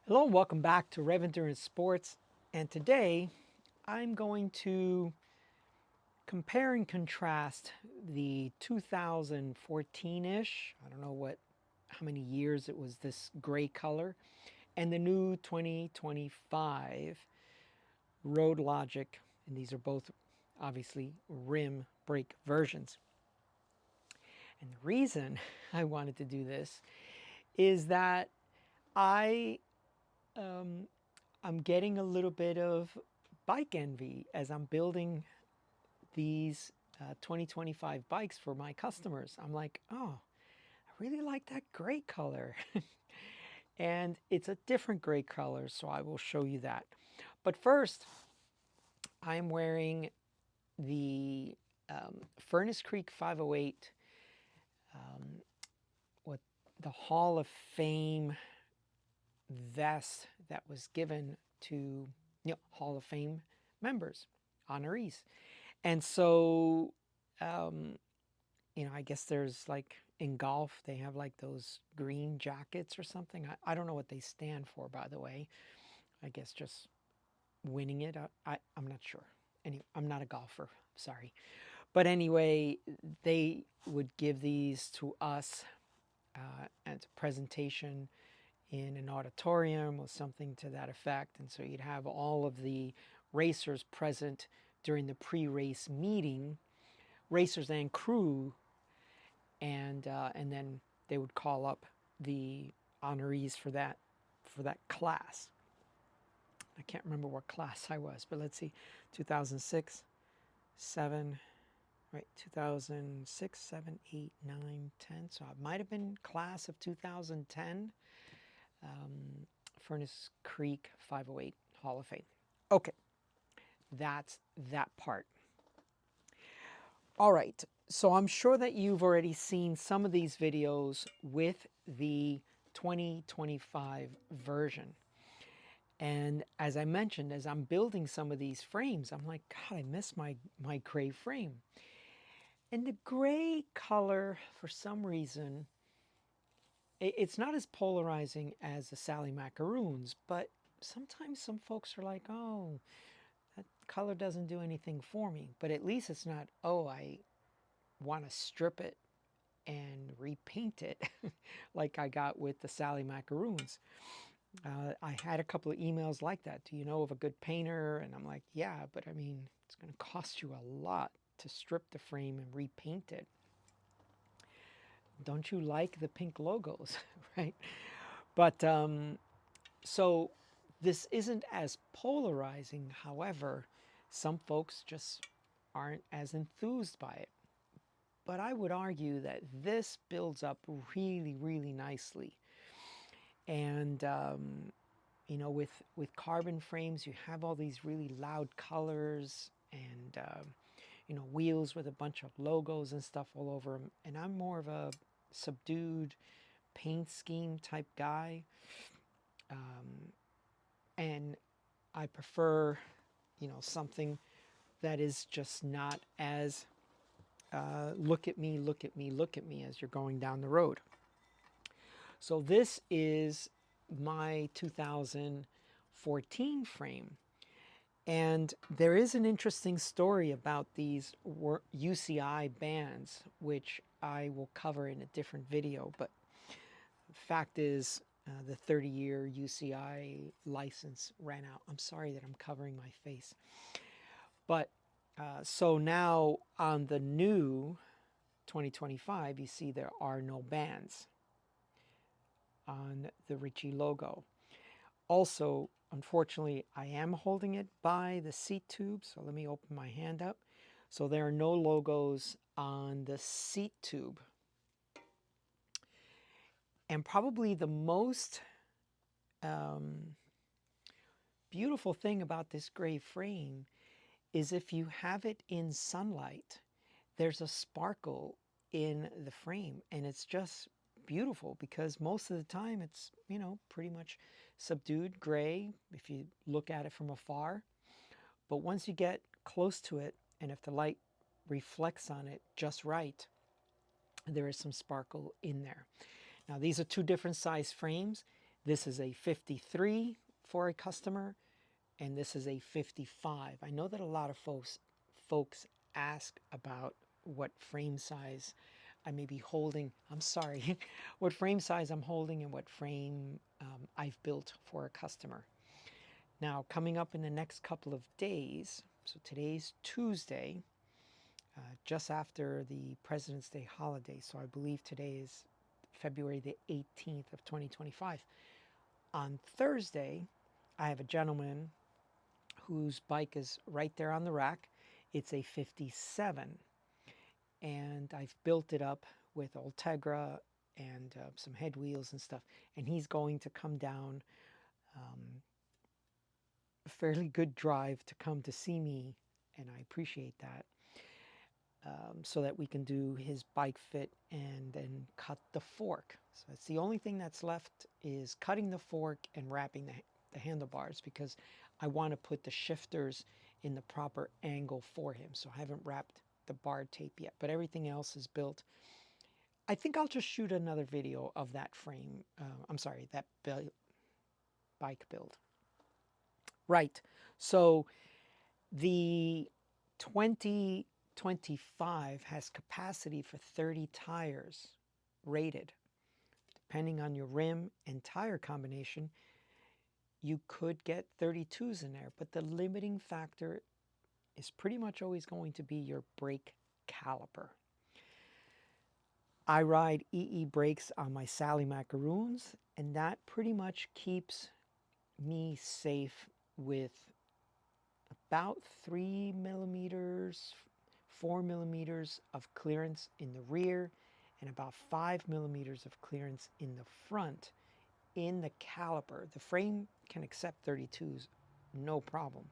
Hello and welcome back to Rev Endurance Sports. And today I'm going to compare and contrast the 2014-ish, I don't know how many years it was this gray color, and the new 2025 Road Logic, and these are both obviously rim brake versions. And the reason I wanted to do this is that I I'm getting a little bit of bike envy as I'm building these 2025 bikes for my customers. I'm like, oh, I really like that gray color. And it's a different gray color, so I will show you that. But first, I'm wearing the Furnace Creek 508, what the Hall of Fame vest that was given to Hall of Fame members, honorees. And so, I guess there's like in golf, they have like those green jackets or something. I don't know what they stand for, by the way. I guess just winning it. I'm not sure. Anyway, I'm not a golfer, sorry. But anyway, they would give these to us as a presentation in an auditorium or something to that effect. And so you'd have all of the racers present during the pre-race meeting, racers and crew, and then they would call up the honorees for that class. I can't remember what class I was, but let's see, 2006, 7, right, 2006, 7, 8, 9, 10. So I might have been class of 2010. Furnace Creek 508 Hall of Fame. Okay, that's that part. All right, so I'm sure that you've already seen some of these videos with the 2025 version. And as I mentioned, as I'm building some of these frames, I'm like, God, I miss my gray frame. And the gray color, for some reason, it's not as polarizing as the Sally Macaroons, but sometimes some folks are like, oh, that color doesn't do anything for me. But at least it's not, oh, I want to strip it and repaint it like I got with the Sally Macaroons. I had a couple of emails like that. Do you know of a good painter? And I'm like, yeah, but I mean, it's going to cost you a lot to strip the frame and repaint it. Don't you like the pink logos, right? But so this isn't as polarizing. However, some folks just aren't as enthused by it. But I would argue that this builds up really, really nicely. And with carbon frames, you have all these really loud colors and wheels with a bunch of logos and stuff all over them. And I'm more of a subdued paint scheme type guy, and I prefer something that is just not as look at me, look at me, look at me as you're going down the road. So this is my 2014 frame. And there is an interesting story about these UCI bands, which I will cover in a different video. But the fact is, the 30-year UCI license ran out. I'm sorry that I'm covering my face. But so now on the new 2025, you see there are no bands on the Ritchey logo. Also, unfortunately, I am holding it by the seat tube, so let me open my hand up. So there are no logos on the seat tube. And probably the most beautiful thing about this gray frame is if you have it in sunlight, there's a sparkle in the frame, and it's just beautiful because most of the time it's, pretty much subdued gray if you look at it from afar. But once you get close to it, and if the light reflects on it just right, there is some sparkle in there. Now, these are two different size frames. This is a 53 for a customer, and this is a 55. I know that a lot of folks ask about what frame size I may be holding. I'm sorry, what frame size I'm holding and what frame I've built for a customer. Now, coming up in the next couple of days, so today's Tuesday, just after the President's Day holiday, so I believe today is February the 18th of 2025. On Thursday, I have a gentleman whose bike is right there on the rack. It's a 57, and I've built it up with Ultegra and some head wheels and stuff. And he's going to come down a fairly good drive to come to see me, and I appreciate that, so that we can do his bike fit and then cut the fork. So that's the only thing that's left, is cutting the fork and wrapping the handlebars, because I want to put the shifters in the proper angle for him. So I haven't wrapped the bar tape yet, but everything else is built. I think I'll just shoot another video of that frame. I'm sorry, that bike build. Right. So the 2025 has capacity for 30 tires rated. Depending on your rim and tire combination, you could get 32s in there, but the limiting factor is pretty much always going to be your brake caliper. I ride EE brakes on my Sally Macaroons, and that pretty much keeps me safe with about 3 millimeters, 4 millimeters of clearance in the rear, and about 5 millimeters of clearance in the front in the caliper. The frame can accept 32s, no problem.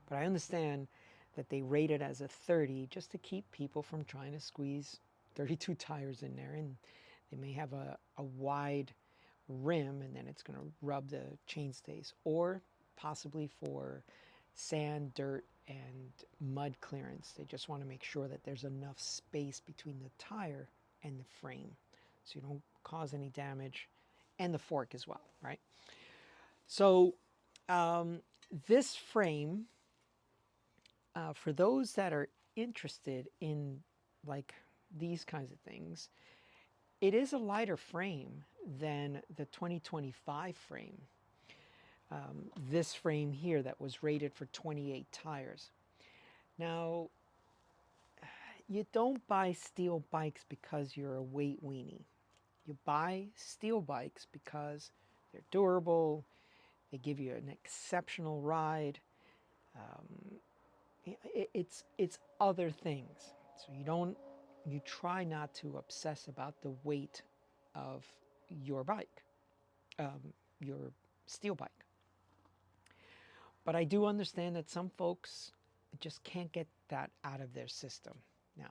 But I understand that they rate it as a 30 just to keep people from trying to squeeze 32 tires in there, and they may have a wide rim and then it's going to rub the chainstays, or possibly for sand, dirt, and mud clearance. They just want to make sure that there's enough space between the tire and the frame so you don't cause any damage, and the fork as well, right? So this frame, for those that are interested in like these kinds of things, it is a lighter frame than the 2025 frame. This frame here that was rated for 28 tires. Now, you don't buy steel bikes because you're a weight weenie. You buy steel bikes because they're durable, they give you an exceptional ride. It's other things. So you try not to obsess about the weight of your bike, your steel bike. But I do understand that some folks just can't get that out of their system. Now,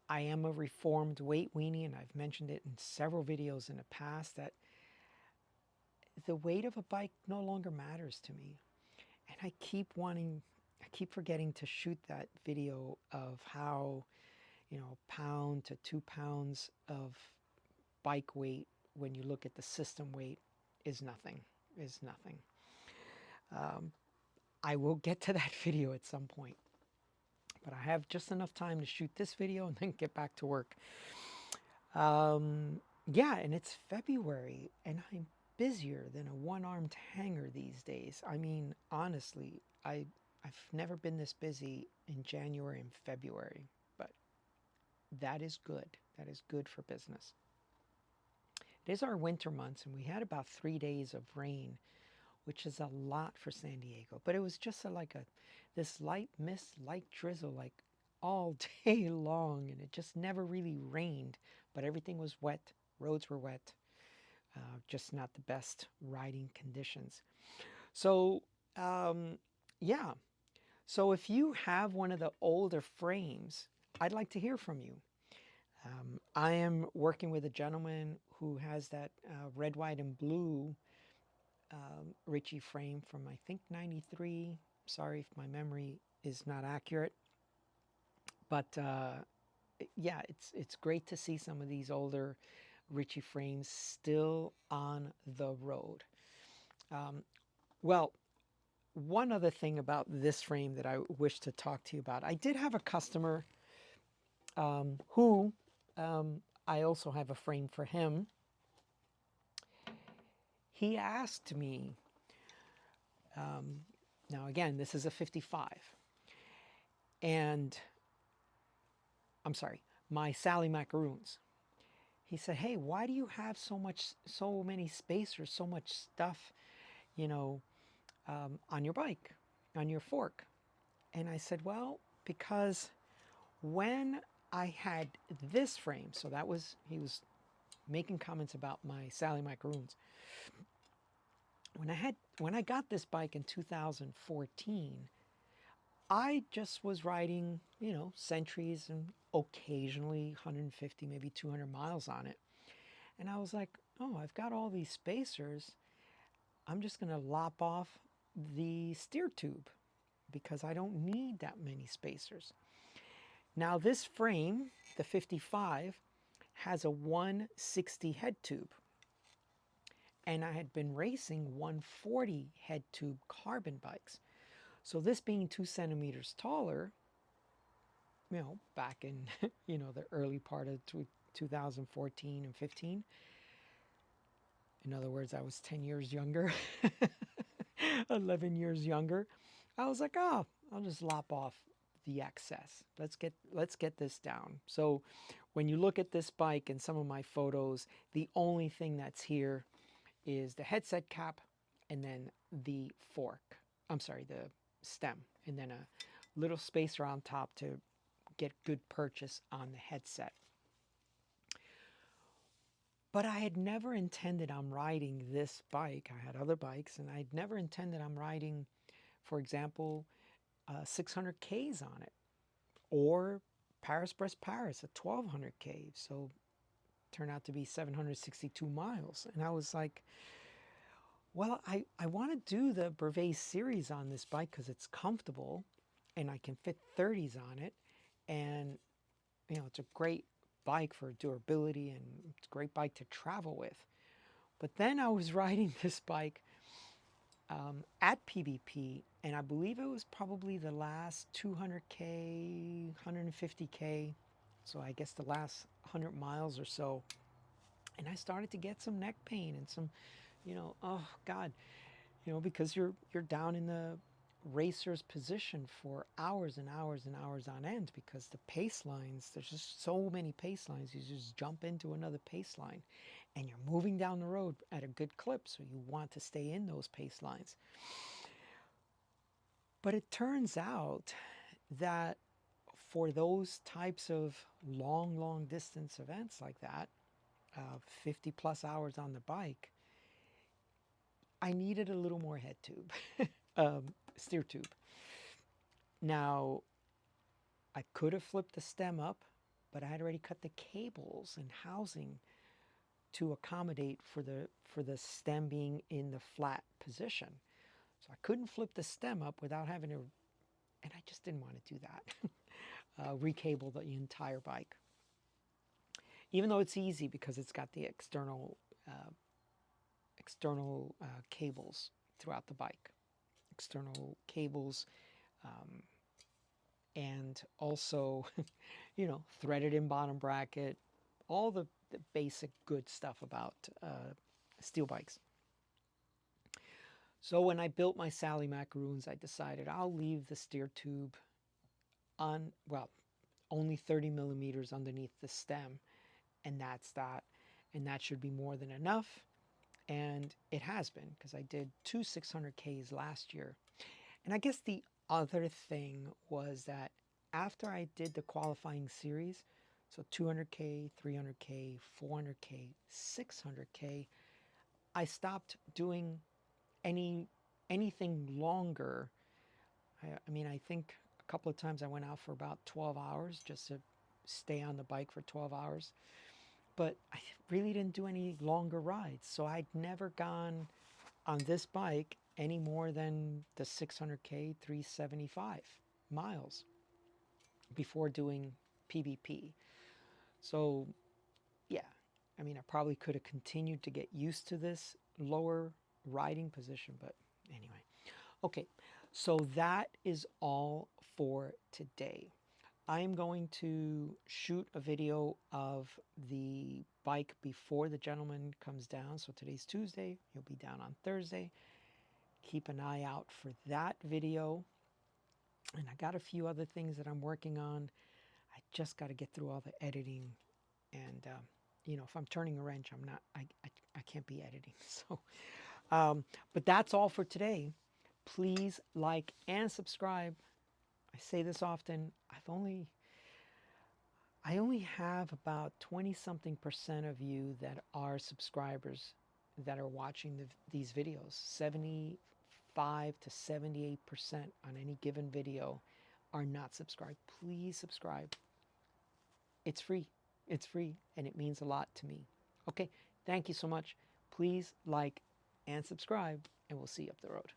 I am a reformed weight weenie, and I've mentioned it in several videos in the past that the weight of a bike no longer matters to me. And I keep forgetting to shoot that video of how, pound to 2 pounds of bike weight when you look at the system weight is nothing. I will get to that video at some point, but I have just enough time to shoot this video and then get back to work. Yeah, and it's February, and I'm busier than a one-armed hanger these days. I mean, honestly, I've never been this busy in January and February, but that is good. That is good for business. It is our winter months, and we had about 3 days of rain, which is a lot for San Diego. But it was just this light mist, light drizzle, like all day long, and it just never really rained. But everything was wet. Roads were wet. Just not the best riding conditions. So, yeah. So if you have one of the older frames, I'd like to hear from you. I am working with a gentleman who has that red, white, and blue Ritchey frame from, I think, 93. Sorry if my memory is not accurate. But yeah, it's great to see some of these older Ritchey frames still on the road. Well, one other thing about this frame that I wish to talk to you about. I did have a customer who I also have a frame for him. He asked me, now again, this is a 55, and I'm sorry, my Sally macaroons. He said, "Hey, why do you have so many spacers, so much stuff, you know, on your bike, on your fork?" And I said, "Well, because when I had this frame," so that was, he was making comments about my Sally macaroons. When I got this bike in 2014, I just was riding, centuries and occasionally 150, maybe 200 miles on it. And I was like, oh, I've got all these spacers. I'm just going to lop off the steer tube because I don't need that many spacers. Now this frame, the 55, has a 160 head tube. And I had been racing 140 head tube carbon bikes. So this being 2 centimeters taller, back in, the early part of 2014 and 15, in other words, I was 10 years younger, 11 years younger. I was like, oh, I'll just lop off the excess. Let's get this down. So when you look at this bike and some of my photos, the only thing that's here is the headset cap and then the fork. I'm sorry, the stem, and then a little spacer on top to get good purchase on the headset. But I had never intended on riding this bike. I had other bikes, and I'd never intended on riding, for example, 600 Ks on it, or Paris-Brest-Paris at 1200 Ks. So turned out to be 762 miles. And I was like, well, I want to do the Brevet series on this bike because it's comfortable and I can fit 30s on it. And, it's a great bike for durability and it's a great bike to travel with. But then I was riding this bike at PBP, and I believe it was probably the last 200K, 150K. So I guess the last 100 miles or so. And I started to get some neck pain and some, oh God, because you're down in the racer's position for hours and hours and hours on end because the pace lines, there's just so many pace lines. You just jump into another pace line and you're moving down the road at a good clip, so you want to stay in those pace lines. But it turns out that for those types of long distance events like that, 50 plus hours on the bike, I needed a little more head tube, steer tube. Now, I could have flipped the stem up, but I had already cut the cables and housing to accommodate for the stem being in the flat position. So I couldn't flip the stem up without having to, and I just didn't want to do that, recable the entire bike. Even though it's easy because it's got the external cables throughout the bike, external cables, and also, threaded in bottom bracket, all the basic good stuff about steel bikes. So when I built my Sally macaroons, I decided I'll leave the steer tube on, well, only 30 millimeters underneath the stem, and that's that. And that should be more than enough. And it has been, because I did 2 600Ks last year. And I guess the other thing was that after I did the qualifying series, so 200K, 300K, 400K, 600K, I stopped doing anything longer. I mean, I think a couple of times I went out for about 12 hours just to stay on the bike for 12 hours. But I really didn't do any longer rides. So I'd never gone on this bike any more than the 600K, 375 miles before doing PBP. So yeah, I mean, I probably could have continued to get used to this lower riding position, but anyway. Okay, so that is all for today. I am going to shoot a video of the bike before the gentleman comes down. So today's Tuesday, he'll be down on Thursday. Keep an eye out for that video. And I got a few other things that I'm working on. I just got to get through all the editing. And, if I'm turning a wrench, I can't be editing. So, but that's all for today. Please like and subscribe. I say this often. I only have about 20 something percent of you that are subscribers that are watching these videos. 75 to 78% on any given video are not subscribed. Please subscribe. It's free. It's free and it means a lot to me. Okay, thank you so much. Please like and subscribe and we'll see you up the road.